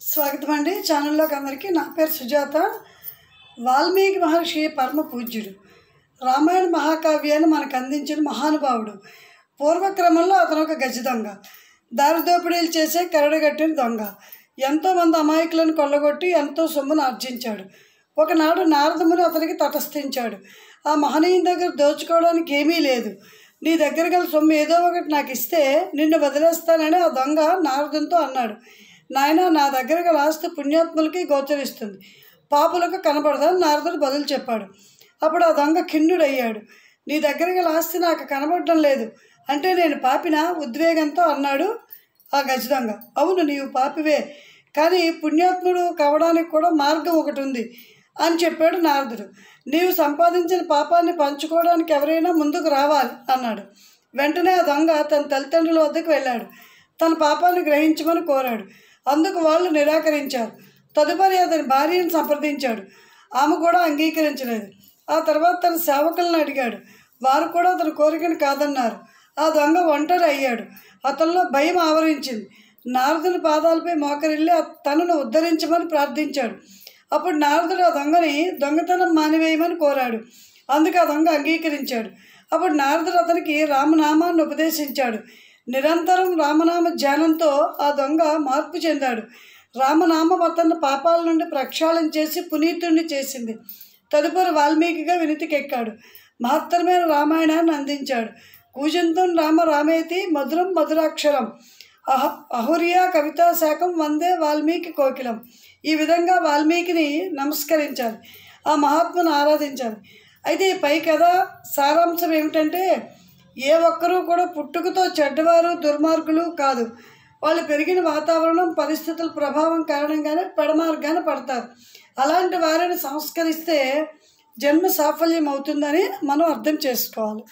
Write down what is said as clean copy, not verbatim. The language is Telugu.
స్వాగతం అండి ఛానల్లోకి అందరికీ. నా పేరు సుజాత. వాల్మీకి మహర్షి పరమ పూజ్యుడు. రామాయణ మహాకావ్యాన్ని మనకు అందించిన మహానుభావుడు. పూర్వక్రమంలో అతను ఒక గజ దొంగ, దారి దోపిడీలు చేసే కరడగట్టిన దొంగ. ఎంతోమంది అమాయకులను కొల్లగొట్టి ఎంతో సొమ్మును ఆర్జించాడు. ఒకనాడు నారదముని అతనికి తటస్థించాడు. ఆ మహనీయుని దగ్గర దోచుకోవడానికి ఏమీ లేదు, నీ దగ్గర గల సొమ్ము ఏదో ఒకటి నాకు ఇస్తే నిన్ను వదిలేస్తానని ఆ దొంగ నారదునితో అన్నాడు. నాయన, నా దగ్గర గల ఆస్తి పుణ్యాత్ములకి గోచరిస్తుంది, పాపులకు కనబడదని నారదుడు బదులు చెప్పాడు. అప్పుడు ఆ దొంగ ఖిన్నుడయ్యాడు. నీ దగ్గర గల ఆస్తి నాకు కనబడటం లేదు అంటే నేను పాపినా? ఉద్వేగంతో అన్నాడు ఆ గజ దొంగ. అవును, నీవు పాపివే, కానీ పుణ్యాత్ముడు కావడానికి కూడా మార్గం ఒకటి ఉంది అని చెప్పాడు నారదుడు. నీవు సంపాదించిన పాపాన్ని పంచుకోవడానికి ఎవరైనా ముందుకు రావాలి అన్నాడు. వెంటనే ఆ దొంగ తన తల్లిదండ్రుల వద్దకు వెళ్ళాడు. తన పాపాన్ని గ్రహించమని కోరాడు. అందుకు వాళ్ళు నిరాకరించారు. తదుపరి అతని భార్యను సంప్రదించాడు. ఆమె కూడా అంగీకరించలేదు. ఆ తర్వాత తన సేవకులను అడిగాడు. వారు కూడా అతని కోరికను కాదన్నారు. ఆ దొంగ ఒంటరి అయ్యాడు. అతనిలో భయం ఆవరించింది. నారదుని పాదాలపై మోకరిల్లి తనను ఉద్ధరించమని ప్రార్థించాడు. అప్పుడు నారదుడు ఆ దొంగని దొంగతనం మానివేయమని కోరాడు. అందుకు ఆ దొంగ అంగీకరించాడు. అప్పుడు నారదుడు అతనికి రామనామాన్ని ఉపదేశించాడు. నిరంతరం రామనామ ధ్యానంతో ఆ దొంగ మార్పు చెందాడు. రామనామం అతన్ని పాపాల నుండి ప్రక్షాళన చేసి పునీతుణ్ణి చేసింది. తదుపరి వాల్మీకిగా వినితికెక్కాడు. మహత్తరమైన రామాయణాన్ని అందించాడు. కూజంతం రామ రామేతి మధురం మధురాక్షరం అహుర్య కవితా శాఖం వందే వాల్మీకి కోకిలం. ఈ విధంగా వాల్మీకిని నమస్కరించాలి, ఆ మహాత్మును ఆరాధించాలి. అయితే ఈ పై కథ సారాంశం ఏమిటంటే, ఏ ఒక్కరూ కూడా పుట్టుకతో చెడ్డవారు దుర్మార్గులు కాదు. వాళ్ళు పెరిగిన వాతావరణం పరిస్థితుల ప్రభావం కారణంగానే పెడమార్గాన పడతారు. అలాంటి వారిని సంస్కరిస్తే జన్మ సాఫల్యం అవుతుందని మనం అర్థం చేసుకోవాలి.